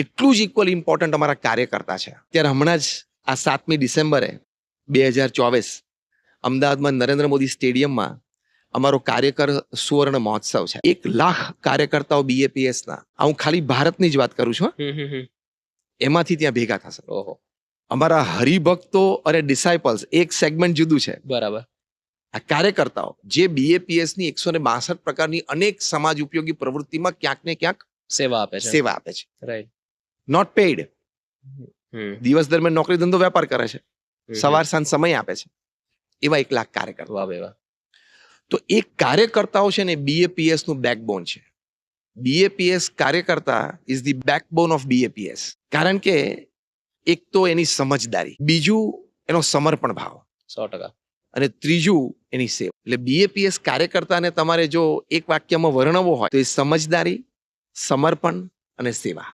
એટલું જ equal important અમારા કાર્યકર્તા છે. ત્યારે હમણાં જ આ 7મી ડિસેમ્બરે 2024 અમદાવાદમાં નરેન્દ્ર મોદી સ્ટેડિયમમાં અમારો કાર્યકર સુવર્ણ મહોત્સવ છે. 1 લાખ કાર્યકર્તાઓ BAPSના, હું ખાલી ભારતની જ વાત કરું છું, એમાંથી ત્યાં ભેગા થશે. ઓહો, અમારા હરિભક્તો અને ડિસાઇપલ્સ એક સેગમેન્ટ જુદું છે. બરાબર. આ કાર્યકર્તાઓ જે BAPSની 162 પ્રકારની અનેક સમાજ ઉપયોગી પ્રવૃત્તિમાં ક્યાંક ને ક્યાંક સેવા આપે છે. સેવા આપે છે. રાઈટ. Not paid. દિવસ દરમિયાન નોકરી ધંધો વેપાર કરે છે, સવાર સાંજ સમય આપે છે. એવા 1 લાખ કાર્યકર્તા. વાહ ભાઈ વાહ. તો એ કાર્યકર્તાઓ છે ને BAPS નું બેકબોન છે. BAPS કાર્યકર્તા is the backbone of BAPS. કારણ કે એક તો એની સમજદારી, બીજું એનો સમર્પણ ભાવ, 100%. અને ત્રીજું એની સેવા. એટલે BAPS કાર્યકર્તાને તમારે જો એક વાક્યમાં વર્ણવવો હોય તો એ સમજદારી, સમર્પણ અને સેવા.